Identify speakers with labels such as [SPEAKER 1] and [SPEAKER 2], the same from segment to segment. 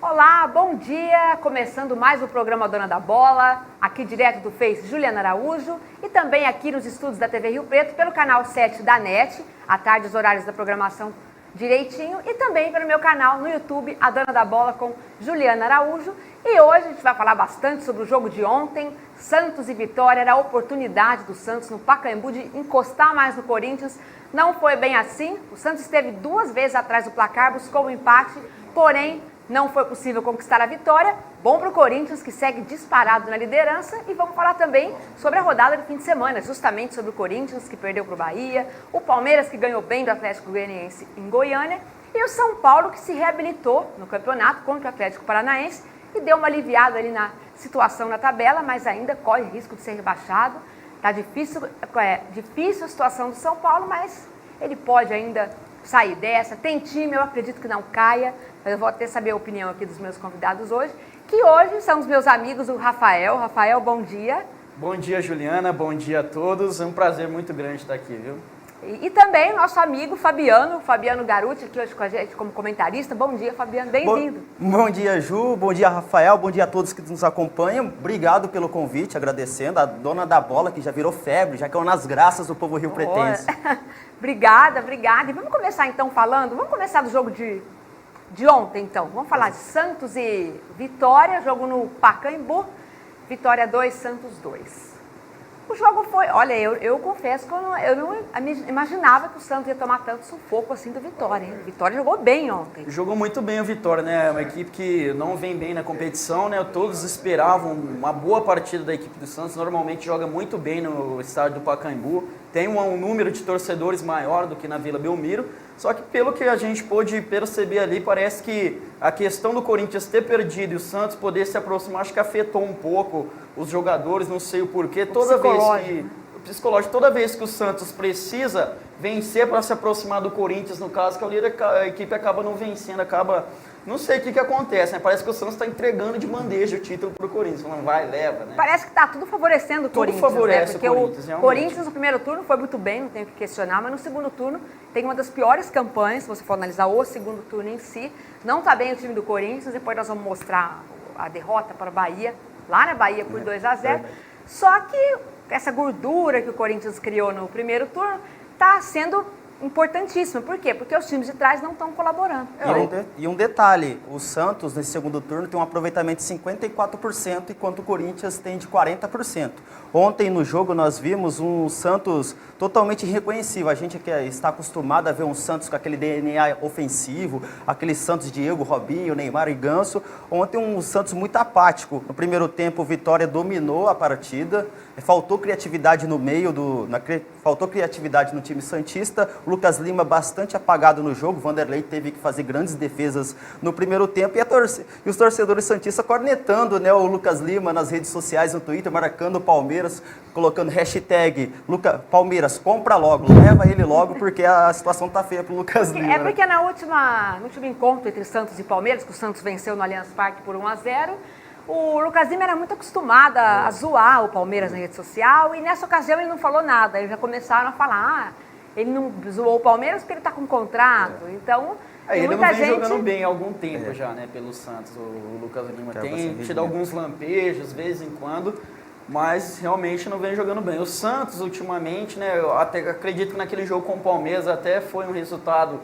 [SPEAKER 1] Olá, bom dia! Começando mais o programa Dona da Bola, aqui direto do Face Juliana Araújo e também aqui nos estúdios da TV Rio Preto pelo canal 7 da NET, à tarde os horários da programação direitinho e também pelo meu canal no YouTube, a Dona da Bola com Juliana Araújo. E hoje a gente vai falar bastante sobre o jogo de ontem, Santos e Vitória, era a oportunidade do Santos no Pacaembu de encostar mais no Corinthians. Não foi bem assim, o Santos esteve duas vezes atrás do placar, buscou o empate, porém não foi possível conquistar a vitória. Bom para o Corinthians, que segue disparado na liderança. E vamos falar também sobre a rodada do fim de semana, justamente sobre o Corinthians, que perdeu para o Bahia, o Palmeiras, que ganhou bem do Atlético Goianiense em Goiânia, e o São Paulo, que se reabilitou no campeonato contra o Atlético Paranaense e deu uma aliviada ali na situação na tabela, mas ainda corre risco de ser rebaixado. Está difícil a situação do São Paulo, mas ele pode ainda sair dessa. Tem time, eu acredito que não caia, mas eu vou até saber a opinião aqui dos meus convidados hoje, que hoje são os meus amigos, o Rafael. Rafael, bom dia.
[SPEAKER 2] Bom dia, Juliana, bom dia a todos. É um prazer muito grande estar aqui, viu?
[SPEAKER 1] E também o nosso amigo Fabiano Garuti, aqui hoje com a gente como comentarista. Bom dia, Fabiano, bem-vindo.
[SPEAKER 3] Bom dia, Ju, bom dia, Rafael, bom dia a todos que nos acompanham. Obrigado pelo convite, agradecendo a Dona da Bola, que já virou febre, já caiu nas graças do povo rio-pretense.
[SPEAKER 1] Obrigada. E vamos começar então vamos começar do jogo de ontem então. Vamos falar de Santos e Vitória, jogo no Pacaembu, Vitória 2, Santos 2. O jogo foi, olha, eu confesso que eu não imaginava que o Santos ia tomar tanto sufoco assim do Vitória, hein? O Vitória jogou bem ontem.
[SPEAKER 2] Jogou muito bem o Vitória, né? Uma equipe que não vem bem na competição, né? Todos esperavam uma boa partida da equipe do Santos. Normalmente joga muito bem no estádio do Pacaembu. Tem um número de torcedores maior do que na Vila Belmiro. Só que pelo que a gente pôde perceber ali, parece que a questão do Corinthians ter perdido e o Santos poder se aproximar, acho que afetou um pouco os jogadores, não sei o porquê. Toda vez que o Santos precisa vencer para se aproximar do Corinthians, no caso, que a equipe acaba não vencendo, não sei o que acontece, né? Parece que o Santos está entregando de bandeja o título para o Corinthians, não vai, leva, né?
[SPEAKER 1] Parece que está tudo favorecendo o Corinthians,
[SPEAKER 2] favorece,
[SPEAKER 1] né? Porque
[SPEAKER 2] o Corinthians,
[SPEAKER 1] o Corinthians no primeiro turno foi muito bem, não tenho o que questionar, mas no segundo turno tem uma das piores campanhas, se você for analisar o segundo turno em si. Não está bem o time do Corinthians, depois nós vamos mostrar a derrota para a Bahia, lá na Bahia por 2-0. Só que essa gordura que o Corinthians criou no primeiro turno está sendo importantíssima. Por quê? Porque os times de trás não estão colaborando.
[SPEAKER 3] E um detalhe, o Santos nesse segundo turno tem um aproveitamento de 54%, enquanto o Corinthians tem de 40%. Ontem no jogo nós vimos um Santos totalmente irreconhecível. A gente que está acostumado a ver um Santos com aquele DNA ofensivo, aquele Santos Diego, Robinho, Neymar e Ganso. Ontem um Santos muito apático. No primeiro tempo o Vitória dominou a partida, faltou criatividade no meio, faltou criatividade no time santista. O Lucas Lima bastante apagado no jogo, o Vanderlei teve que fazer grandes defesas no primeiro tempo e os torcedores santistas cornetando, né, o Lucas Lima nas redes sociais, no Twitter, marcando o Palmeiras, colocando hashtag Palmeiras, compra logo, leva ele logo, porque a situação tá feia pro Lucas Lima.
[SPEAKER 1] Porque no último encontro entre Santos e Palmeiras, que o Santos venceu no Allianz Parque por 1-0, o Lucas Lima era muito acostumado a zoar o Palmeiras na rede social, e nessa ocasião ele não falou nada, eles já começaram a falar, ele não zoou o Palmeiras porque ele está com contrato, então...
[SPEAKER 2] Ele não vem jogando bem há algum tempo já, né, pelo Santos. O Lucas Lima tem tido alguns lampejos, de vez em quando, mas realmente não vem jogando bem. O Santos, ultimamente, né, eu até acredito que naquele jogo com o Palmeiras até foi um resultado,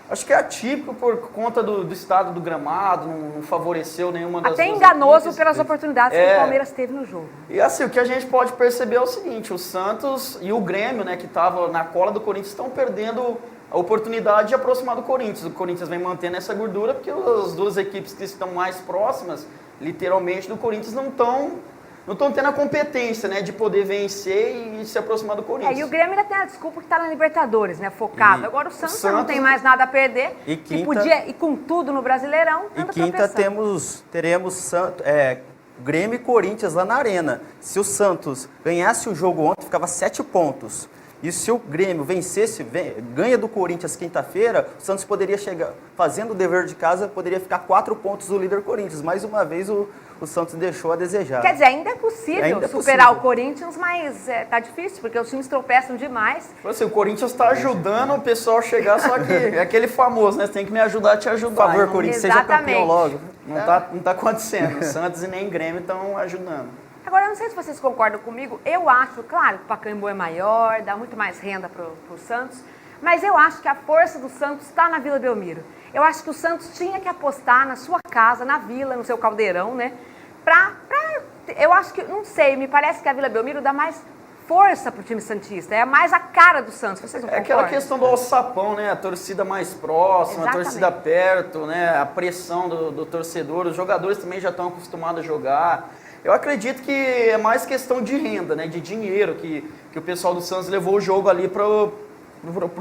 [SPEAKER 2] acho que é atípico por conta do estado do gramado, não favoreceu nenhuma das
[SPEAKER 1] até
[SPEAKER 2] duas
[SPEAKER 1] enganoso
[SPEAKER 2] equipes.
[SPEAKER 1] Pelas oportunidades que o Palmeiras teve no jogo.
[SPEAKER 2] E assim, o que a gente pode perceber é o seguinte, o Santos e o Grêmio, né, que estava na cola do Corinthians, estão perdendo a oportunidade de aproximar do Corinthians. O Corinthians vem mantendo essa gordura porque as duas equipes que estão mais próximas, literalmente, do Corinthians não estão tendo a competência, né, de poder vencer e se aproximar do Corinthians.
[SPEAKER 1] E o Grêmio ainda tem a desculpa que está na Libertadores, né, focado. Agora o Santos não tem mais nada a perder e com tudo no Brasileirão.
[SPEAKER 3] E quinta teremos Grêmio e Corinthians lá na Arena. Se o Santos ganhasse o jogo ontem, ficava 7 pontos. E se o Grêmio ganha do Corinthians quinta-feira, o Santos poderia chegar, fazendo o dever de casa, poderia ficar 4 pontos do líder Corinthians. Mais uma vez, o o Santos deixou a desejar.
[SPEAKER 1] Quer dizer, ainda é possível superar o Corinthians, mas tá difícil, porque os times tropeçam demais.
[SPEAKER 2] Assim, o Corinthians está ajudando o pessoal a chegar, só que é aquele famoso, né? Você tem que me ajudar a te ajudar.
[SPEAKER 3] Por favor, Corinthians, seja campeão logo.
[SPEAKER 2] Não tá acontecendo. O Santos e nem o Grêmio estão ajudando.
[SPEAKER 1] Agora, eu não sei se vocês concordam comigo, eu acho, claro, que o Pacaembu é maior, dá muito mais renda para o Santos, mas eu acho que a força do Santos está na Vila Belmiro. Eu acho que o Santos tinha que apostar na sua casa, na Vila, no seu caldeirão, né? Eu acho que, não sei, me parece que a Vila Belmiro dá mais força pro time santista, é mais a cara do Santos, vocês não concordam?
[SPEAKER 2] Aquela questão do alçapão, né? A torcida mais próxima,
[SPEAKER 1] Exatamente.
[SPEAKER 2] A torcida perto, né? A pressão do torcedor, os jogadores também já estão acostumados a jogar. Eu acredito que é mais questão de renda, né? De dinheiro, que o pessoal do Santos levou o jogo ali pro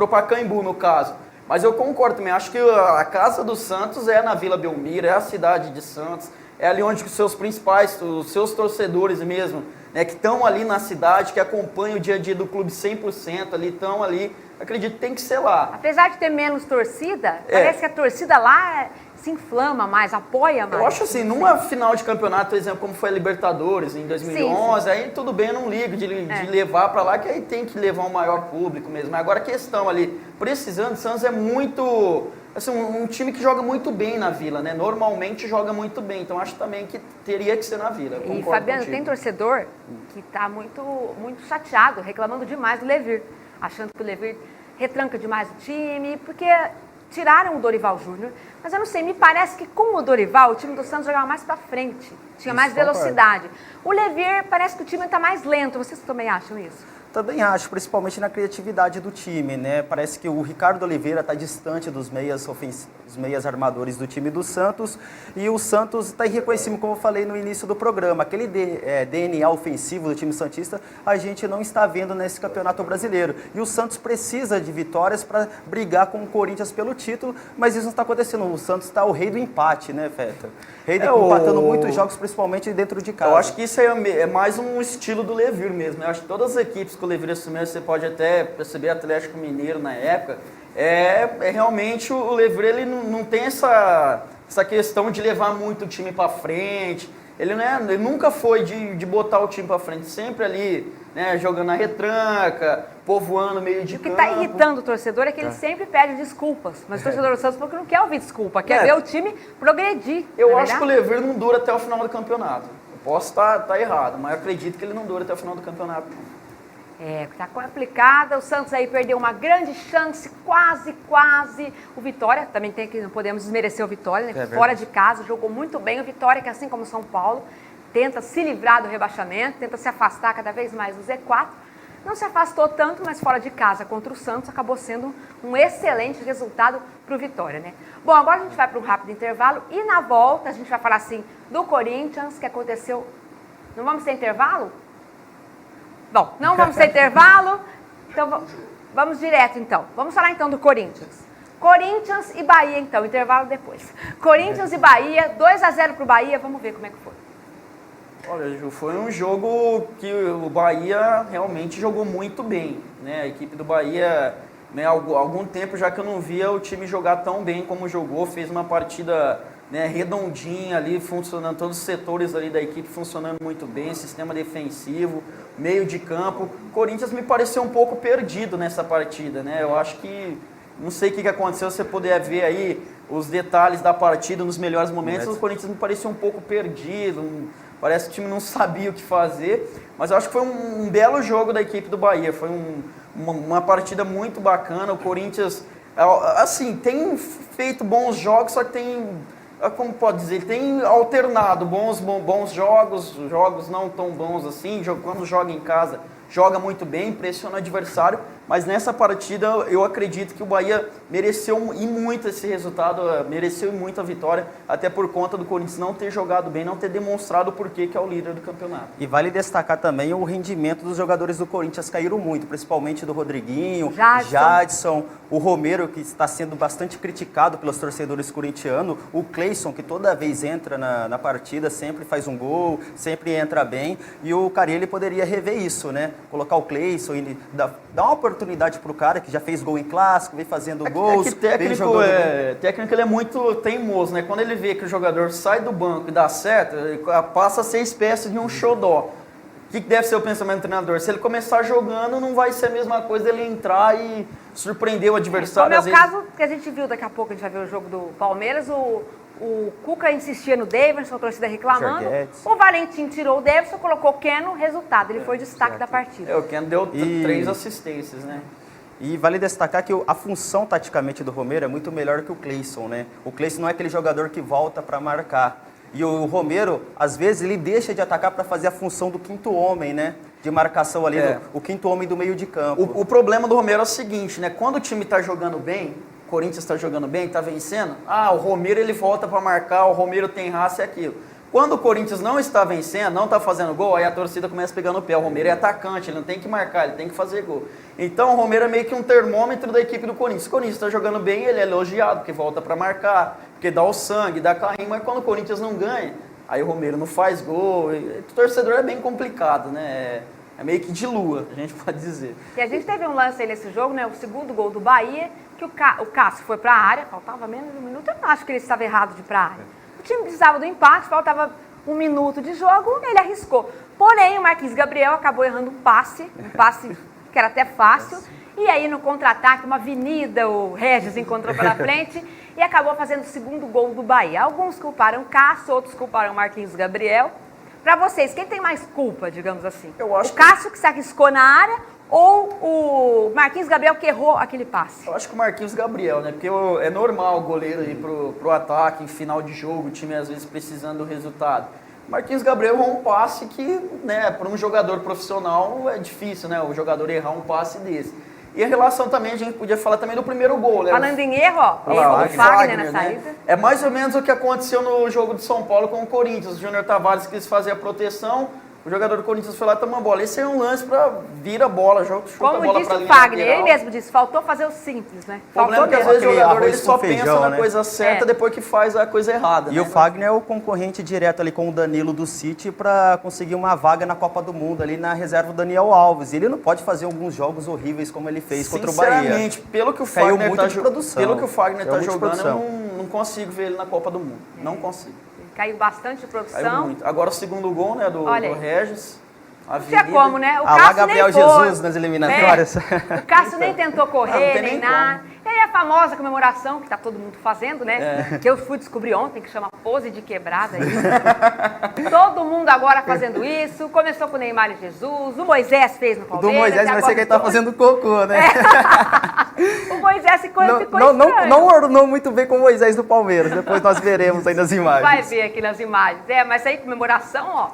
[SPEAKER 2] Pacaembu, no caso. Mas eu concordo também, acho que a casa do Santos é na Vila Belmiro, é a cidade de Santos, é ali onde os seus principais, os seus torcedores mesmo, né, que estão ali na cidade, que acompanham o dia a dia do clube 100%, ali estão ali, acredito que tem que ser lá.
[SPEAKER 1] Apesar de ter menos torcida, parece que a torcida lá se inflama mais, apoia mais.
[SPEAKER 2] Eu acho assim, numa final de campeonato, por exemplo, como foi a Libertadores em 2011, sim. Aí tudo bem, eu não ligo de levar para lá, que aí tem que levar um maior público mesmo. Mas agora a questão ali, precisando, o Santos é muito, assim, um time que joga muito bem na Vila, né? Normalmente joga muito bem, então acho também que teria que ser na Vila.
[SPEAKER 1] E Fabiano, contigo. Tem torcedor que está muito chateado, reclamando demais do Levir, achando que o Levir retranca demais o time, porque tiraram o Dorival Júnior, mas eu não sei, me parece que com o Dorival o time do Santos jogava mais para frente, tinha mais velocidade. O Levir parece que o time está mais lento, vocês também acham isso?
[SPEAKER 3] Também acho, principalmente na criatividade do time, né? Parece que o Ricardo Oliveira está distante dos meias armadores do time do Santos, e o Santos está irreconhecível, como eu falei no início do programa. Aquele DNA ofensivo do time santista a gente não está vendo nesse Campeonato Brasileiro. E o Santos precisa de vitórias para brigar com o Corinthians pelo título, mas isso não está acontecendo. O Santos está o rei do empate, né, Feta? Rei de empatando muitos jogos, principalmente dentro de casa.
[SPEAKER 2] Eu acho que isso é mais um estilo do Levir mesmo, né? Eu acho que todas as equipes que o Levir assumiu, você pode até perceber, Atlético Mineiro na época, realmente o Levir, ele não tem essa questão de levar muito o time para frente. Ele nunca foi de botar o time para frente, sempre ali, né, jogando na retranca, povoando meio de campo.
[SPEAKER 1] O que está irritando o torcedor é que ele sempre pede desculpas, mas o torcedor do Santos porque não quer ouvir desculpa, quer ver o time progredir.
[SPEAKER 2] Eu acho que o Levir não dura até o final do campeonato. Eu posso estar errado, mas eu acredito que ele não dura até o final do campeonato.
[SPEAKER 1] Tá complicada, o Santos aí perdeu uma grande chance, quase, o Vitória, também tem que, não podemos desmerecer o Vitória, né? Fora de casa, jogou muito bem o Vitória, que assim como o São Paulo, tenta se livrar do rebaixamento, tenta se afastar cada vez mais do Z4, não se afastou tanto, mas fora de casa contra o Santos acabou sendo um excelente resultado para o Vitória, né? Bom, agora a gente vai para um rápido intervalo e na volta a gente vai falar assim do Corinthians, que aconteceu, não vamos ter intervalo? Bom, não vamos ter intervalo, então vamos direto então. Vamos falar então do Corinthians. Corinthians e Bahia então, intervalo depois. Corinthians e Bahia, 2-0 para o Bahia, vamos ver como é que foi.
[SPEAKER 2] Olha, Ju, foi um jogo que o Bahia realmente jogou muito bem, né? A equipe do Bahia, né, há algum tempo já que eu não via o time jogar tão bem como jogou, fez uma partida, né, redondinha ali, funcionando, todos os setores ali da equipe funcionando muito bem, sistema defensivo, meio de campo. O Corinthians me pareceu um pouco perdido nessa partida, né? Eu acho que, não sei o que aconteceu, você puder ver aí os detalhes da partida nos melhores momentos, o Corinthians me pareceu um pouco perdido, parece que o time não sabia o que fazer, mas eu acho que foi um belo jogo da equipe do Bahia, foi uma partida muito bacana. O Corinthians, assim, tem feito bons jogos, só que tem, como pode dizer, ele tem alternado bons jogos não tão bons assim, quando joga em casa, joga muito bem, pressiona o adversário, mas nessa partida eu acredito que o Bahia mereceu e muito esse resultado, mereceu e muito a vitória, até por conta do Corinthians não ter jogado bem, não ter demonstrado o porquê que é o líder do campeonato.
[SPEAKER 3] E vale destacar também o rendimento dos jogadores do Corinthians, caíram muito, principalmente do Rodriguinho, Jadson, o Romero, que está sendo bastante criticado pelos torcedores corintianos, o Cleison, que toda vez entra na partida, sempre faz um gol, sempre entra bem, e o Carille poderia rever isso, né? Colocar o Cleison, dar uma oportunidade oportunidade pro cara que já fez gol em clássico, vem fazendo gols.
[SPEAKER 2] Técnico ele é muito teimoso, né? Quando ele vê que o jogador sai do banco e dá certo, ele passa a ser espécie de um xodó. O que deve ser o pensamento do treinador? Se ele começar jogando, não vai ser a mesma coisa dele entrar e surpreender o adversário.
[SPEAKER 1] Como é o caso que a gente viu, daqui a pouco a gente vai ver o jogo do Palmeiras, o Cuca insistia no Davidson, a torcida reclamando.
[SPEAKER 3] Jorguetes.
[SPEAKER 1] O Valentim tirou o Davidson, colocou o Keno, resultado. Ele foi o destaque da partida.
[SPEAKER 2] O Keno deu 3 assistências, né?
[SPEAKER 3] E vale destacar que a função taticamente do Romero é muito melhor que o Cleison, né? O Cleison não é aquele jogador que volta para marcar. E o Romero, às vezes, ele deixa de atacar para fazer a função do quinto homem, né? De marcação ali, o quinto homem do meio de campo.
[SPEAKER 2] O problema do Romero é o seguinte, né? Quando o time está jogando bem, o Corinthians está jogando bem, está vencendo, o Romero ele volta para marcar, o Romero tem raça e aquilo. Quando o Corinthians não está vencendo, não está fazendo gol, aí a torcida começa a pegar no pé. O Romero é atacante, ele não tem que marcar, ele tem que fazer gol. Então o Romero é meio que um termômetro da equipe do Corinthians. Se o Corinthians está jogando bem, ele é elogiado, porque volta para marcar, porque dá o sangue, dá carrinho, mas quando o Corinthians não ganha, aí o Romero não faz gol. O torcedor é bem complicado, né? É meio que de lua, a gente pode dizer.
[SPEAKER 1] E a gente teve um lance aí nesse jogo, né? O segundo gol do Bahia, que o Cássio foi para a área, faltava menos de um minuto, eu não acho que ele estava errado de ir para a área. O time precisava do empate, faltava 1 minuto de jogo, ele arriscou. Porém, o Marquinhos Gabriel acabou errando um passe que era até fácil. E aí, no contra-ataque, uma avenida, o Regis encontrou pela frente e acabou fazendo o segundo gol do Bahia. Alguns culparam o Cássio, outros culparam o Marquinhos Gabriel. Para vocês, quem tem mais culpa, digamos assim?
[SPEAKER 2] Eu acho
[SPEAKER 1] o Cássio que se arriscou na área ou o Marquinhos Gabriel que errou aquele passe?
[SPEAKER 2] Eu acho que o Marquinhos Gabriel, né? Porque é normal o goleiro ir pro ataque em final de jogo, o time às vezes precisando do resultado. O Marquinhos Gabriel errou um passe que, né, para um jogador profissional é difícil, né? O jogador errar um passe desse. E a relação também, a gente podia falar também do primeiro gol, né?
[SPEAKER 1] Falando em erro, erro do Fagner na saída.
[SPEAKER 2] Né? É mais ou menos o que aconteceu no jogo de São Paulo com o Corinthians. O Júnior Tavares quis fazer a proteção, o jogador do Corinthians foi lá tomar a bola. Esse é um lance para vira a bola, chuta a bola para a linha.
[SPEAKER 1] Como disse o Fagner, ele mesmo disse, faltou fazer o simples, né?
[SPEAKER 2] O problema é que às vezes o jogador ele só pensa na coisa certa depois que faz a coisa errada.
[SPEAKER 3] E o Fagner é o concorrente direto ali com o Danilo do City para conseguir uma vaga na Copa do Mundo, ali na reserva do Daniel Alves. E ele não pode fazer alguns jogos horríveis como ele fez contra o Bahia.
[SPEAKER 2] Sinceramente, pelo que o Fagner está jogando, eu não consigo ver ele na Copa do Mundo. Não consigo.
[SPEAKER 1] Caiu bastante de produção.
[SPEAKER 2] Caiu muito. Agora o segundo gol, né, do Regis.
[SPEAKER 1] Não tinha como, né? O
[SPEAKER 3] Cássio Gabriel Jesus nas eliminatórias.
[SPEAKER 1] O Cássio nem tentou correr, nem nada. E aí a famosa comemoração que tá todo mundo fazendo, né? Que eu fui descobrir ontem, que chama pose de quebrada. Todo mundo agora fazendo isso. Começou com o Neymar e Jesus. O Moisés fez no Palmeiras.
[SPEAKER 3] Do Moisés vai ser quem tá fazendo cocô, né?
[SPEAKER 1] O Moisés ficou
[SPEAKER 3] não ornou muito bem com o Moisés do Palmeiras. Depois nós veremos aí nas imagens.
[SPEAKER 1] Vai ver aqui nas imagens. Mas aí comemoração, ó.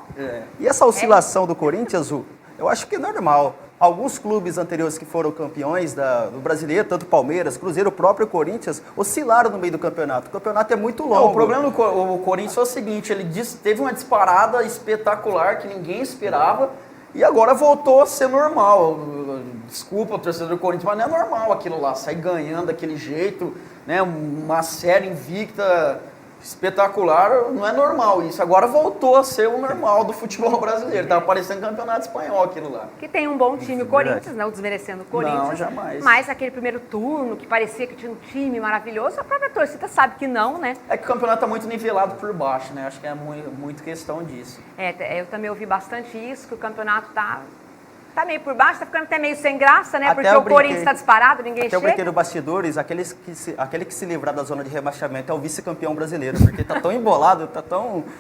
[SPEAKER 3] E essa oscilação do Corinthians, eu acho que é normal. Alguns clubes anteriores que foram campeões do brasileiro, tanto Palmeiras, Cruzeiro, o próprio Corinthians, oscilaram no meio do campeonato. O campeonato é muito longo.
[SPEAKER 2] O problema do Corinthians é o seguinte, ele teve uma disparada espetacular que ninguém esperava e agora voltou a ser normal. Desculpa o torcedor do Corinthians, mas não é normal aquilo lá, sair ganhando daquele jeito, né? Uma série invicta espetacular, não é normal isso. Agora voltou a ser o normal do futebol brasileiro. Tava parecendo campeonato espanhol aquilo lá.
[SPEAKER 1] Que tem um bom time, o Corinthians, não desmerecendo o Corinthians.
[SPEAKER 2] Não, jamais.
[SPEAKER 1] Mas aquele primeiro turno, que parecia que tinha um time maravilhoso, a própria torcida sabe que não, né?
[SPEAKER 2] É que o campeonato tá muito nivelado por baixo, né? Acho que é muito questão disso.
[SPEAKER 1] Eu também ouvi bastante isso, que o campeonato tá meio por baixo, tá ficando até meio sem graça, né? Porque o Corinthians está disparado, ninguém chega.
[SPEAKER 3] Eu brinquei no bastidores, aquele que se livrar da zona de rebaixamento é o vice-campeão brasileiro, porque tá tão embolado,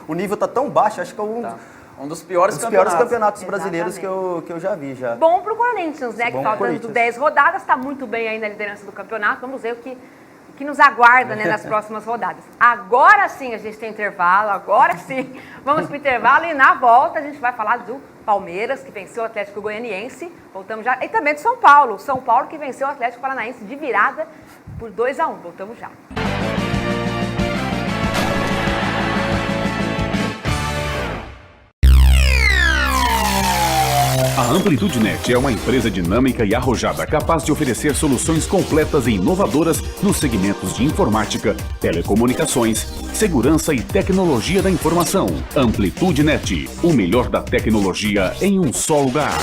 [SPEAKER 3] o nível tá tão baixo, acho que é
[SPEAKER 2] um dos piores
[SPEAKER 3] campeonatos brasileiros que eu já vi.
[SPEAKER 1] Bom pro Corinthians, né? Que faltando 10 rodadas, tá muito bem aí na liderança do campeonato. Vamos ver o que nos aguarda, né, nas próximas rodadas. Agora sim a gente tem intervalo, agora sim vamos para o intervalo e na volta a gente vai falar do Palmeiras, que venceu o Atlético Goianiense, voltamos já, e também do São Paulo que venceu o Atlético Paranaense de virada por 2-1, voltamos já.
[SPEAKER 4] A AmplitudeNet é uma empresa dinâmica e arrojada capaz de oferecer soluções completas e inovadoras nos segmentos de informática, telecomunicações, segurança e tecnologia da informação. AmplitudeNet, o melhor da tecnologia em um só lugar.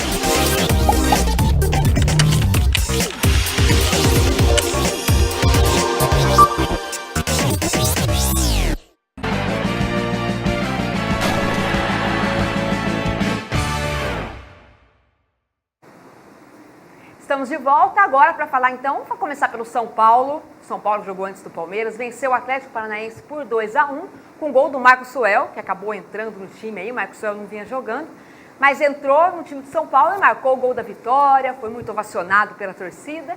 [SPEAKER 1] volta agora para falar então, para começar pelo São Paulo. São Paulo jogou antes do Palmeiras, venceu o Atlético Paranaense por 2-1, com gol do Marcos Suel, que acabou entrando no time aí, o Marcos Suel não vinha jogando, mas entrou no time de São Paulo e marcou o gol da vitória, foi muito ovacionado pela torcida.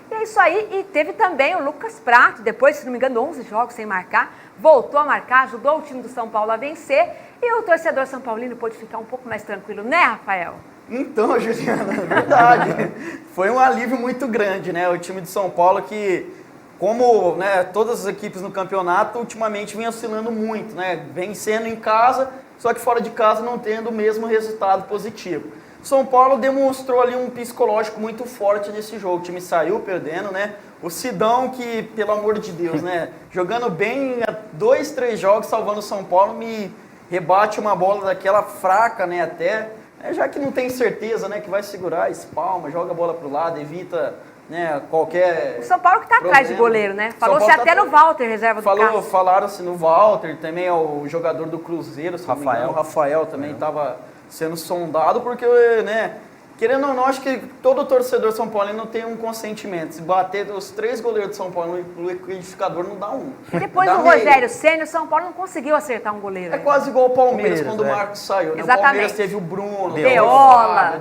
[SPEAKER 1] E é isso aí, e teve também o Lucas Prato, depois, se não me engano, 11 jogos sem marcar, voltou a marcar, ajudou o time do São Paulo a vencer, e o torcedor São Paulino pôde ficar um pouco mais tranquilo, né, Rafael?
[SPEAKER 2] Então, Juliana, é verdade. Foi um alívio muito grande, né? O time de São Paulo que, como, né, todas as equipes no campeonato, ultimamente vem oscilando muito, né? Vencendo em casa, só que fora de casa não tendo o mesmo resultado positivo. São Paulo demonstrou ali um psicológico muito forte nesse jogo. O time saiu perdendo, né? O Sidão, que, pelo amor de Deus, né? Jogando bem, 2, 3 jogos, salvando o São Paulo, me rebate uma bola daquela fraca, né? Até, já que não tem certeza, né? Que vai segurar, espalma, joga a bola pro lado, evita, né? Qualquer
[SPEAKER 1] O São Paulo que tá atrás de goleiro, né? Falou-se até no Walter, reserva do Cássio.
[SPEAKER 2] Falaram-se no Walter, também é o jogador do Cruzeiro, se não me engano, o Rafael também estava sendo sondado, porque, né, querendo ou não, acho que todo torcedor São Paulino tem um consentimento. Se bater os 3 goleiros de São Paulo no liquidificador, não dá um.
[SPEAKER 1] E depois do Rogério Ceni, o São Paulo não conseguiu acertar um goleiro.
[SPEAKER 2] É quase igual o Palmeiras quando o Marcos saiu. Né? O Palmeiras teve o Bruno,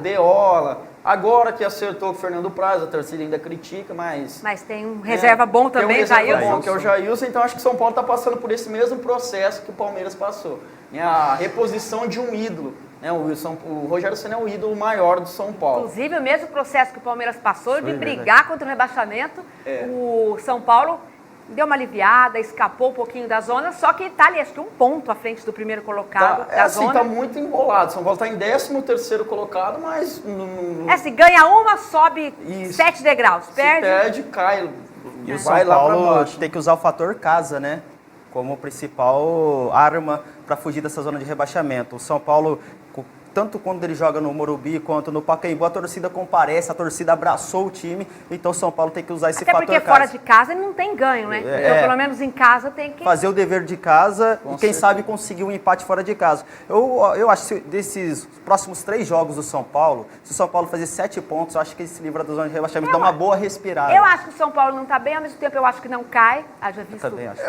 [SPEAKER 2] Deola. Agora que acertou com o Fernando Praz, a torcida ainda critica, mas
[SPEAKER 1] tem um reserva bom também,
[SPEAKER 2] tem um reserva bom, que é o Jailson. Então acho que o São Paulo está passando por esse mesmo processo que o Palmeiras passou. A reposição de um ídolo. O Rogério Ceni é o ídolo maior do São Paulo.
[SPEAKER 1] Inclusive, o mesmo processo que o Palmeiras passou de brigar contra o rebaixamento, o São Paulo deu uma aliviada, escapou um pouquinho da zona, só que está ali, acho que um ponto à frente do primeiro colocado da zona.
[SPEAKER 2] Está muito embolado. São Paulo está em 13º colocado, mas...
[SPEAKER 1] se ganha uma, sobe 7 degraus.
[SPEAKER 2] Perde, cai.
[SPEAKER 3] E o São Paulo tem que usar o fator casa, né? Como principal arma para fugir dessa zona de rebaixamento. O São Paulo, tanto quando ele joga no Morumbi quanto no Pacaembu, a torcida comparece, a torcida abraçou o time, então o São Paulo tem que usar esse fator casa.
[SPEAKER 1] Até porque fora de casa ele não tem ganho, né? Então, pelo menos em casa tem que...
[SPEAKER 3] fazer o dever de casa e, quem sabe, conseguir um empate fora de casa. Eu acho que desses próximos 3 jogos do São Paulo, se o São Paulo fazer 7 pontos, eu acho que ele se livra da zona de rebaixamento, dá uma boa respirada.
[SPEAKER 1] Eu acho que o São Paulo não está bem, ao mesmo tempo eu acho que não cai, haja visto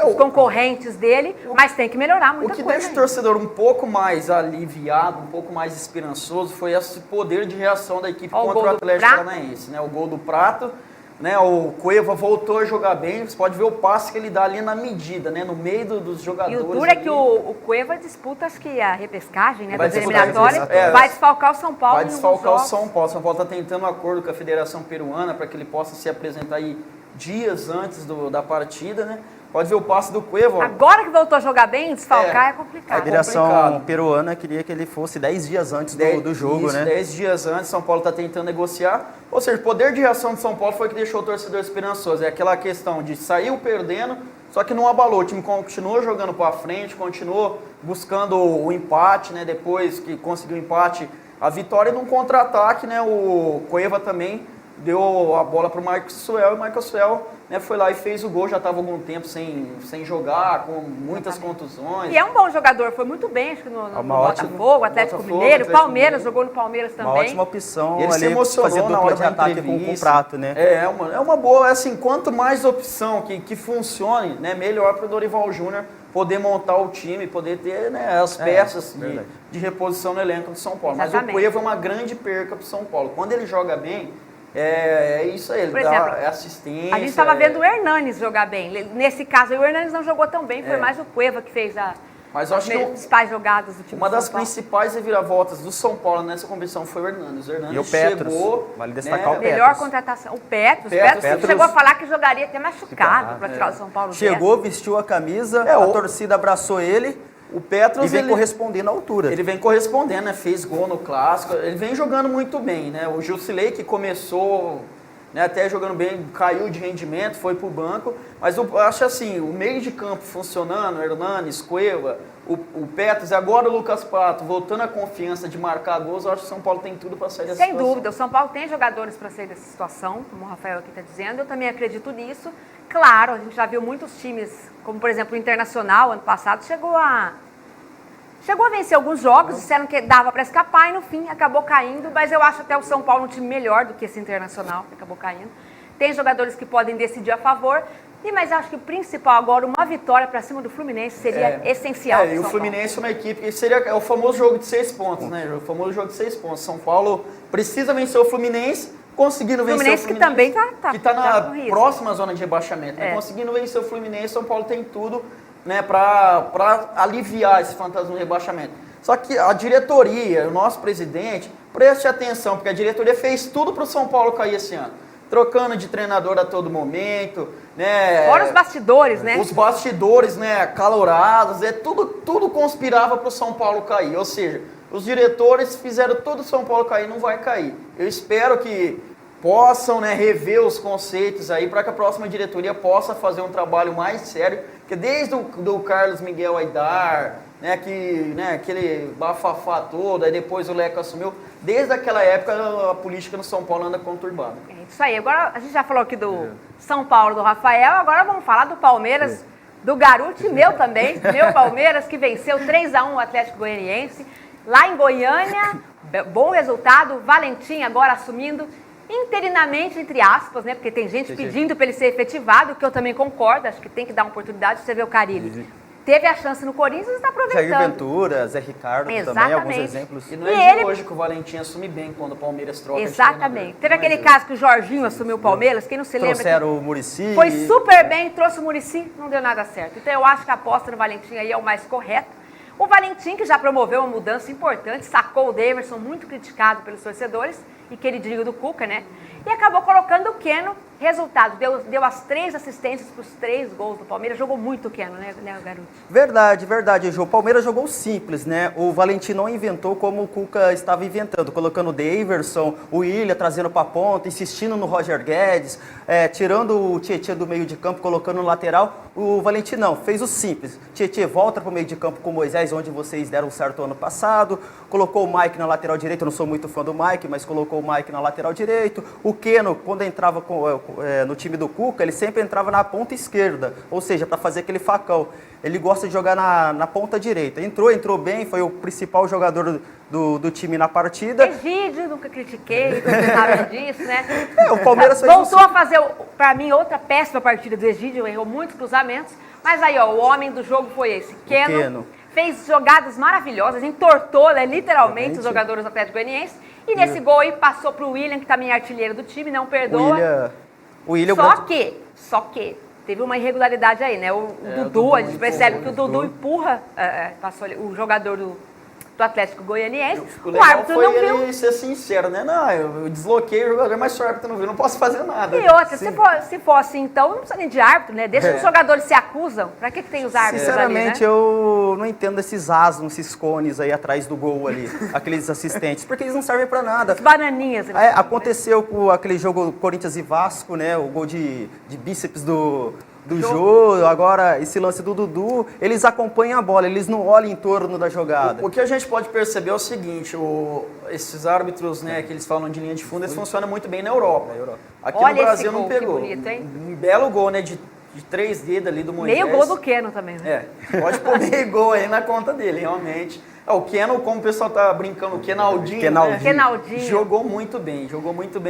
[SPEAKER 1] os concorrentes dele, mas tem que melhorar muita coisa.
[SPEAKER 2] O que deixa o torcedor um pouco mais aliviado, um pouco mais esperançoso, foi esse poder de reação da equipe contra o Atlético Paranaense, né? O gol do Prato, né? O Cueva voltou a jogar bem, você pode ver o passe que ele dá ali na medida, né? No meio dos jogadores.
[SPEAKER 1] E o duro é que o Cueva disputa, acho que a repescagem, né? Das eliminatórias, vai desfalcar o São Paulo.
[SPEAKER 2] Vai desfalcar o São Paulo. O São Paulo está tentando um acordo com a Federação Peruana para que ele possa se apresentar aí dias antes da partida, né? Pode ver o passe do Cueva.
[SPEAKER 1] Agora que voltou a jogar bem, desfalcar é complicado.
[SPEAKER 3] A direção peruana queria que ele fosse 10 dias antes do jogo, né?
[SPEAKER 2] 10 dias antes, São Paulo está tentando negociar. Ou seja, o poder de reação de São Paulo foi o que deixou o torcedor esperançoso. É aquela questão de saiu perdendo, só que não abalou. O time continuou jogando para frente, continuou buscando o empate, né? Depois que conseguiu o empate, a vitória e num contra-ataque, né? O Cueva também deu a bola para o Marcos Suel, e o Marcos Suel, né, foi lá e fez o gol, já estava algum tempo sem jogar, com muitas contusões.
[SPEAKER 1] E é um bom jogador, foi muito bem, acho que no Botafogo, Atlético Mineiro, Palmeiras, jogou no Palmeiras também.
[SPEAKER 3] Uma ótima opção,
[SPEAKER 2] ele se emocionou na hora de ataque
[SPEAKER 3] com o Prato, né?
[SPEAKER 2] É uma boa, assim, quanto mais opção que funcione, né, melhor para o Dorival Júnior poder montar o time, poder ter, né, as peças de reposição no elenco do São Paulo. Exatamente. Mas o Cueva é uma grande perca para o São Paulo. Quando ele joga bem, é isso aí, ele dá assistência.
[SPEAKER 1] A gente estava vendo o Hernanes jogar bem. Nesse caso, o Hernanes não jogou tão bem, foi mais o Cueva que fez
[SPEAKER 2] Mas acho que
[SPEAKER 1] principais jogadas do time.
[SPEAKER 2] Uma das principais reviravoltas do São Paulo nessa competição foi o Hernanes. O Hernanes
[SPEAKER 3] e o Petros.
[SPEAKER 2] Chegou,
[SPEAKER 3] vale destacar o Petros.
[SPEAKER 1] Melhor contratação. O Petros chegou a falar que jogaria até machucado para tirar o São Paulo.
[SPEAKER 3] Chegou, vestiu a camisa, a torcida abraçou ele.
[SPEAKER 2] O Petros,
[SPEAKER 3] e vem correspondendo à altura.
[SPEAKER 2] Ele vem correspondendo, né? Fez gol no Clássico. Ele vem jogando muito bem, né? O Jusilei, que começou, né, até jogando bem, caiu de rendimento, foi pro banco. Mas eu acho assim, o meio de campo funcionando, Hernanes, Cueva, o Petros e agora o Lucas Prato, voltando a confiança de marcar gols, eu acho que o São Paulo tem tudo para sair dessa situação.
[SPEAKER 1] Sem dúvida, o São Paulo tem jogadores para sair dessa situação, como o Rafael aqui está dizendo, eu também acredito nisso. Claro, a gente já viu muitos times, como por exemplo o Internacional, ano passado, chegou a Chegou a vencer alguns jogos, disseram que dava para escapar e no fim acabou caindo, mas eu acho até o São Paulo um time melhor do que esse Internacional, que acabou caindo. Tem jogadores que podem decidir a favor, mas acho que o principal agora, uma vitória para cima do Fluminense seria essencial.
[SPEAKER 2] E o Fluminense é uma equipe que seria o famoso jogo de 6 pontos, né? O famoso jogo de 6 pontos. São Paulo precisa vencer o Fluminense, conseguindo vencer o Fluminense.
[SPEAKER 1] Que também
[SPEAKER 2] que está na próxima zona de rebaixamento. Né? Conseguindo vencer o Fluminense, São Paulo tem tudo, né, para aliviar esse fantasma do rebaixamento. Só que a diretoria, o nosso presidente, preste atenção, porque a diretoria fez tudo para o São Paulo cair esse ano. Trocando de treinador a todo momento, né?
[SPEAKER 1] Fora os bastidores, né?
[SPEAKER 2] Os bastidores, né, calorados, tudo conspirava para o São Paulo cair. Ou seja, os diretores fizeram todo o São Paulo cair, não vai cair. Eu espero que possam, né, rever os conceitos aí para que a próxima diretoria possa fazer um trabalho mais sério, porque desde do Carlos Miguel Aidar, né, aquele bafafá todo, aí depois o Leco assumiu, desde aquela época a política no São Paulo anda conturbada.
[SPEAKER 1] É isso aí, agora a gente já falou aqui do São Paulo, do Rafael, agora vamos falar do Palmeiras, do Garuti, meu também, meu Palmeiras, que venceu 3-1 o Atlético Goianiense, lá em Goiânia, bom resultado, Valentim agora assumindo interinamente, entre aspas, né, porque tem gente pedindo para ele ser efetivado, que eu também concordo, acho que tem que dar uma oportunidade. Você vê o Carille. Teve a chance no Corinthians e está aproveitando.
[SPEAKER 3] Jair Ventura, Zé Ricardo também, alguns exemplos.
[SPEAKER 2] E não é de hoje que o Valentim assume bem quando o Palmeiras troca.
[SPEAKER 1] Exatamente. Teve aquele caso que o Jorginho assumiu o Palmeiras, quem não se lembra?
[SPEAKER 3] Trouxeram o Muricy.
[SPEAKER 1] Foi super bem, trouxe o Muricy, não deu nada certo. Então eu acho que a aposta no Valentim aí é o mais correto. O Valentim, que já promoveu uma mudança importante, sacou o Daverson, muito criticado pelos torcedores, e queridinho do Cuca, né? E acabou colocando o Keno. Resultado, deu as 3 assistências para os 3 gols do Palmeiras. Jogou muito o Keno, né, garoto?
[SPEAKER 3] Verdade, Ju. O Palmeiras jogou simples, né? O Valentim não inventou como o Cuca estava inventando, colocando o Daverson, o Willian trazendo para a ponta, insistindo no Roger Guedes, tirando o Tietê do meio de campo, colocando no lateral. O Valentim não, fez o simples. Tietê volta para o meio de campo com o Moisés, onde vocês deram certo ano passado. Colocou o Mike na lateral direita, eu não sou muito fã do Mike, mas colocou o Mike na lateral direito. O Keno, quando entrava no time do Cuca, ele sempre entrava na ponta esquerda, ou seja, para fazer aquele facão. Ele gosta de jogar na ponta direita. Entrou bem, foi o principal jogador do time na partida.
[SPEAKER 1] Egídio, nunca critiquei, você sabe disso, né?
[SPEAKER 3] O Palmeiras
[SPEAKER 1] voltou a fazer, para mim, outra péssima partida do Egídio, errou muitos cruzamentos, mas aí, ó, o homem do jogo foi esse, Keno. Fez jogadas maravilhosas, entortou, né, literalmente os jogadores do Atlético Goianiense. E nesse gol aí passou para o Willian, que também é artilheiro do time, não perdoa.
[SPEAKER 3] O Willian
[SPEAKER 1] Só que teve uma irregularidade aí, né? O Dudu, a gente percebe que o Dudu empurra passou o jogador do Atlético Goianiense.
[SPEAKER 2] O árbitro não viu. Ele ser sincero, né? Não, eu desloquei o jogador, mas o árbitro não viu, não posso fazer nada.
[SPEAKER 1] E outra, se for assim, então não precisa nem de árbitro, né? Deixa os jogadores se acusam. Pra que tem os árbitros
[SPEAKER 3] Sinceramente,
[SPEAKER 1] ali, né?
[SPEAKER 3] eu não entendo esses asnos, esses cones aí atrás do gol ali, aqueles assistentes, porque eles não servem pra nada.
[SPEAKER 1] As bananinhas.
[SPEAKER 3] Aconteceu com aquele jogo Corinthians e Vasco, né? O gol de bíceps do Jô, agora esse lance do Dudu, eles acompanham a bola, eles não olham em torno da jogada.
[SPEAKER 2] O que a gente pode perceber é o seguinte, esses árbitros, né, que eles falam de linha de fundo, eles funcionam muito bem na Europa. Aqui no Brasil não pegou.
[SPEAKER 1] Que bonito, hein?
[SPEAKER 2] Um belo gol, né, de 3 dedos ali do Moisés.
[SPEAKER 1] Meio gol do Keno também, né?
[SPEAKER 2] Pode pôr meio gol aí na conta dele, realmente. O Keno, como o pessoal tá brincando, o Kenaldinho, né?
[SPEAKER 1] Kenaldinho.
[SPEAKER 2] Jogou muito bem.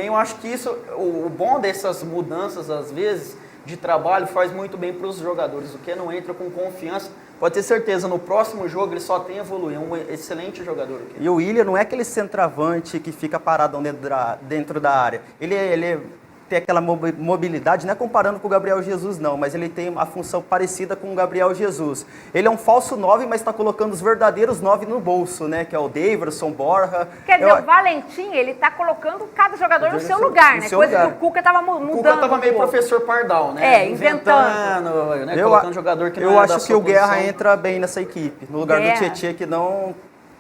[SPEAKER 2] Eu acho que isso, o bom dessas mudanças, às vezes, de trabalho, faz muito bem para os jogadores. O Keno entra com confiança, pode ter certeza, no próximo jogo ele só tem a evoluir, é um excelente jogador.
[SPEAKER 3] E o Willian não é aquele centroavante que fica parado dentro da área. Ele tem aquela mobilidade, não é comparando com o Gabriel Jesus não, mas ele tem a função parecida com o Gabriel Jesus. Ele é um falso 9, mas está colocando os verdadeiros 9 no bolso, né? Que é o Daverson, Borja.
[SPEAKER 1] Quer dizer, o Valentim, ele está colocando cada jogador no seu lugar, né? Coisa que o Cuca estava mudando. O Cuca
[SPEAKER 2] estava meio professor Pardal, né?
[SPEAKER 1] Inventando.
[SPEAKER 2] Né? Colocando jogador que não
[SPEAKER 3] Eu acho que o Guerra entra bem nessa equipe, no lugar do Tietê, que não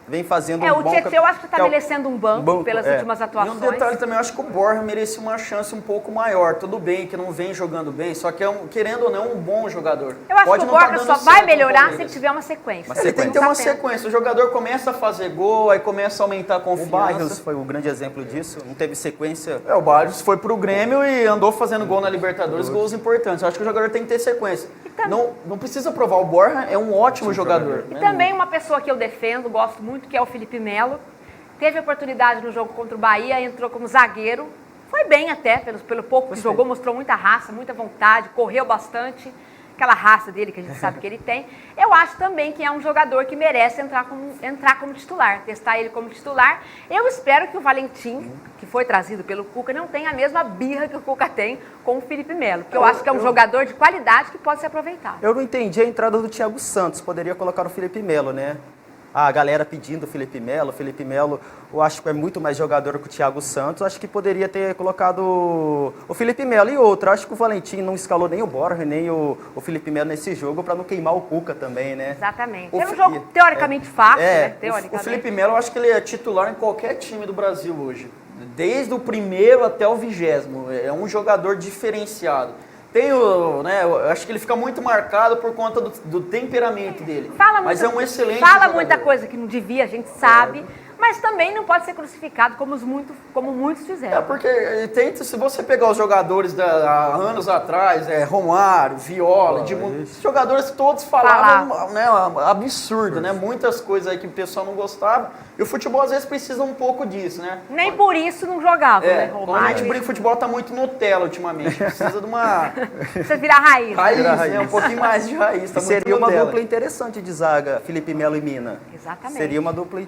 [SPEAKER 3] vem fazendo um bom...
[SPEAKER 1] O Tietê eu acho que está merecendo um banco pelas últimas atuações.
[SPEAKER 2] E um detalhe também, eu acho que o Borja merecia uma chance um pouco maior. Tudo bem que não vem jogando bem, só que querendo ou não, um bom jogador.
[SPEAKER 1] Eu acho que o Borja só vai melhorar se ele tiver uma sequência.
[SPEAKER 2] Ele tem que ter uma sequência. O jogador começa a fazer gol, aí começa a aumentar a confiança.
[SPEAKER 3] O Barrios foi o grande exemplo disso, não teve sequência.
[SPEAKER 2] O Barrios foi pro Grêmio e andou fazendo gol na Libertadores, gols importantes. Eu acho que o jogador tem que ter sequência. Não precisa provar, o Borja é um ótimo jogador.
[SPEAKER 1] E
[SPEAKER 2] né?
[SPEAKER 1] também uma pessoa que eu defendo, gosto muito, que é o Felipe Melo. Teve oportunidade no jogo contra o Bahia, entrou como zagueiro. Foi bem até, pelo pouco que jogou, mostrou muita raça, muita vontade, correu bastante. Aquela raça dele que a gente sabe que ele tem. Eu acho também que é um jogador que merece entrar como titular, testar ele como titular. Eu espero que o Valentim, que foi trazido pelo Cuca, não tenha a mesma birra que o Cuca tem com o Felipe Melo, porque eu acho que é um jogador de qualidade que pode ser aproveitado.
[SPEAKER 3] Eu não entendi a entrada do Thiago Santos, poderia colocar o Felipe Melo, né? A galera pedindo o Felipe Melo, eu acho que é muito mais jogador que o Thiago Santos, acho que poderia ter colocado o Felipe Melo. E outra, acho que o Valentim não escalou nem o Borja, nem o Felipe Melo nesse jogo, para não queimar o Cuca também, né?
[SPEAKER 1] Exatamente. É um jogo teoricamente fácil, né? Teoricamente.
[SPEAKER 2] O Felipe Melo, eu acho que ele é titular em qualquer time do Brasil hoje. Desde o primeiro até o 20º. É um jogador diferenciado. Eu acho que ele fica muito marcado por conta do temperamento dele. Mas é um excelente jogador.
[SPEAKER 1] Muita coisa que não devia, a gente sabe. Mas também não pode ser crucificado como muitos fizeram.
[SPEAKER 2] Porque se você pegar os jogadores há anos atrás, Romário, Viola, esses jogadores todos falavam né, absurdo, né? Muitas coisas aí que o pessoal não gostava. E o futebol às vezes precisa um pouco disso, né?
[SPEAKER 1] Nem por isso não jogava, né?
[SPEAKER 2] Romário. Quando a gente brinca, o futebol tá muito Nutella ultimamente. Precisa de uma...
[SPEAKER 1] Precisa virar raiz.
[SPEAKER 2] Né? Um pouquinho mais de raiz. Tá
[SPEAKER 3] seria
[SPEAKER 2] muito
[SPEAKER 3] uma dupla interessante de zaga, Felipe Melo e Mina.
[SPEAKER 1] Exatamente.
[SPEAKER 3] Seria uma dupla...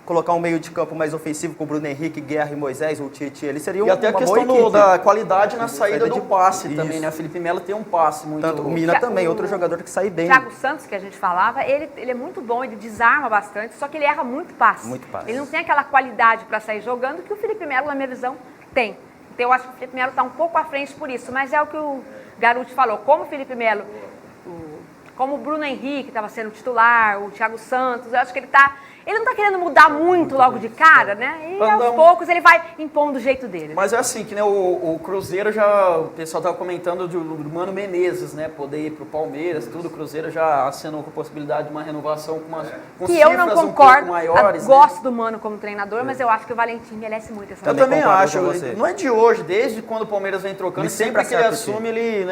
[SPEAKER 3] Colocar um meio de campo mais ofensivo com o Bruno Henrique, Guerra e Moisés, ou Tietchan, ele seria uma boa equipe. E até a questão da qualidade na saída do passe também, né? O Felipe Melo tem um passe muito... Tanto o Mina também, outro jogador que sai bem.
[SPEAKER 1] O Thiago Santos, que a gente falava, ele é muito bom, ele desarma bastante, só que ele erra muito passe.
[SPEAKER 3] Muito passe.
[SPEAKER 1] Ele não tem aquela qualidade para sair jogando que o Felipe Melo, na minha visão, tem. Então eu acho que o Felipe Melo está um pouco à frente por isso, mas é o que o Garuti falou, como o Felipe Melo, como o Bruno Henrique estava sendo titular, o Thiago Santos, eu acho que ele não está querendo mudar muito logo de cara, né? E aos poucos ele vai impondo o jeito dele.
[SPEAKER 2] Mas é assim, que né, o Cruzeiro o pessoal estava comentando do Mano Menezes, né? Poder ir pro Palmeiras, tudo. O Cruzeiro já acenou com a possibilidade de uma renovação com
[SPEAKER 1] que eu não concordo,
[SPEAKER 2] maiores.
[SPEAKER 1] Gosto do Mano como treinador, mas eu acho que o Valentim merece muito essa
[SPEAKER 2] Eu também acho. Não é de hoje, desde quando o Palmeiras vem trocando, sempre que ele assume, ele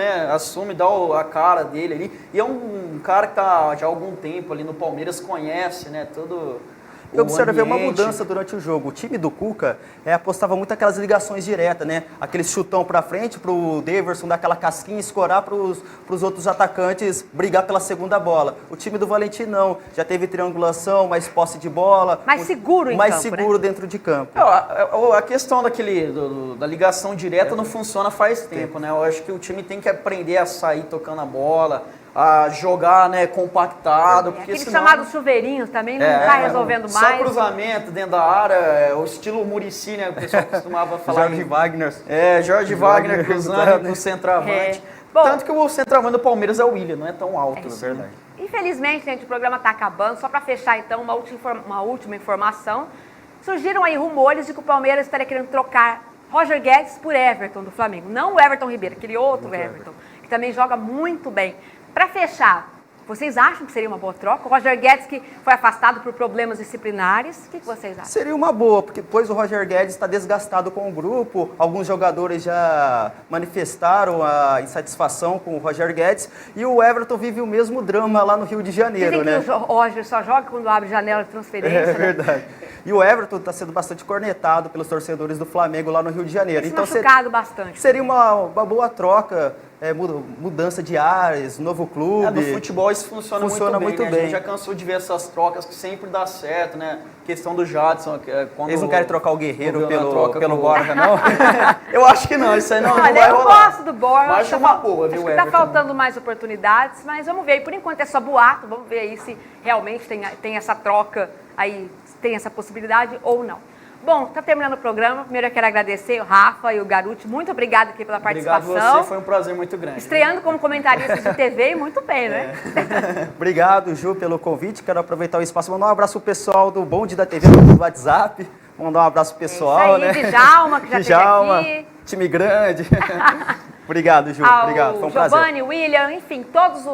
[SPEAKER 2] dá a cara dele ali. E é um cara que tá já há algum tempo ali no Palmeiras, conhece, né? Todo...
[SPEAKER 3] Eu observei uma mudança durante o jogo. O time do Cuca apostava muito aquelas ligações diretas, né? Aquele chutão pra frente pro Daverson dar aquela casquinha, escorar pros outros atacantes brigar pela segunda bola. O time do Valentim não. Já teve triangulação, mais posse de bola.
[SPEAKER 1] Mais seguro em
[SPEAKER 3] mais
[SPEAKER 1] campo,
[SPEAKER 3] seguro,
[SPEAKER 1] né?
[SPEAKER 3] Dentro de campo.
[SPEAKER 2] A questão da ligação direta não funciona faz tempo, né? Eu acho que o time tem que aprender a sair tocando a bola, a jogar, né, compactado. Porque
[SPEAKER 1] aquele
[SPEAKER 2] senão...
[SPEAKER 1] chamado chuveirinho também não está resolvendo mais.
[SPEAKER 2] Só cruzamento dentro da área, o estilo Muricy, né, o pessoal costumava falar.
[SPEAKER 3] Jorge Wagner.
[SPEAKER 2] Jorge Wagner cruzando pro centroavante.
[SPEAKER 1] Bom,
[SPEAKER 2] tanto que o centroavante do Palmeiras é o William, não é tão alto.
[SPEAKER 3] É verdade.
[SPEAKER 1] Infelizmente, gente, o programa está acabando. Só para fechar, então, uma última informação. Surgiram aí rumores de que o Palmeiras estaria querendo trocar Roger Guedes por Everton do Flamengo. Não o Everton Ribeiro, aquele outro Everton, que também joga muito bem. Para fechar, vocês acham que seria uma boa troca? O Roger Guedes, que foi afastado por problemas disciplinares, o que vocês acham?
[SPEAKER 3] Seria uma boa, porque depois o Roger Guedes está desgastado com o grupo, alguns jogadores já manifestaram a insatisfação com o Roger Guedes, e o Everton vive o mesmo drama lá no Rio de Janeiro,
[SPEAKER 1] Dizem
[SPEAKER 3] né?
[SPEAKER 1] que o Roger só joga quando abre janela de transferência.
[SPEAKER 3] É verdade. E o Everton está sendo bastante cornetado pelos torcedores do Flamengo lá no Rio de Janeiro.
[SPEAKER 1] Então machucado bastante.
[SPEAKER 3] Seria uma boa troca, mudança de ares, novo clube.
[SPEAKER 2] No futebol isso funciona muito bem. A gente já cansou de ver essas trocas que sempre dá certo, né? Questão do Jadson.
[SPEAKER 3] Eles não querem trocar o Guerreiro pelo Borja, não?
[SPEAKER 2] Eu acho que não, isso aí não vai
[SPEAKER 1] rolar. Eu gosto do Borja.
[SPEAKER 2] Mas uma boa, viu,
[SPEAKER 1] Everton? Tá faltando mais oportunidades, mas vamos ver. Por enquanto é só boato, vamos ver aí se realmente tem essa troca aí, tem essa possibilidade ou não. Bom, está terminando o programa. Primeiro eu quero agradecer o Rafa e o Garuti. Muito obrigado aqui pela participação.
[SPEAKER 2] Obrigado você, foi um prazer muito grande.
[SPEAKER 1] Estreando como comentarista de TV, muito bem, né?
[SPEAKER 3] Obrigado, Ju, pelo convite. Quero aproveitar o espaço. Mandar um abraço pro pessoal do Bonde da TV, do WhatsApp. Mandar um abraço pro pessoal,
[SPEAKER 1] isso aí, né? Djalma, que já
[SPEAKER 3] Djalma,
[SPEAKER 1] esteve aqui.
[SPEAKER 3] Time grande. Obrigado, Ju. Obrigado, foi um prazer.
[SPEAKER 1] Giovanni, William, enfim, todos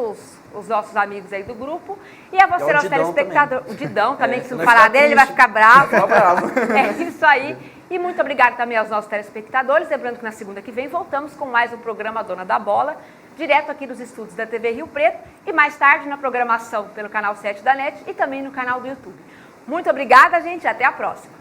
[SPEAKER 1] os nossos amigos aí do grupo. E a você, nosso telespectador. O Didão também, que se não falar dele, ele vai ficar bravo. É isso aí. E muito obrigado também aos nossos telespectadores. Lembrando que na segunda que vem voltamos com mais um programa Dona da Bola. direto aqui dos estúdios da TV Rio Preto e mais tarde na programação pelo canal 7 da NET e também no canal do YouTube. Muito obrigada, gente, até a próxima.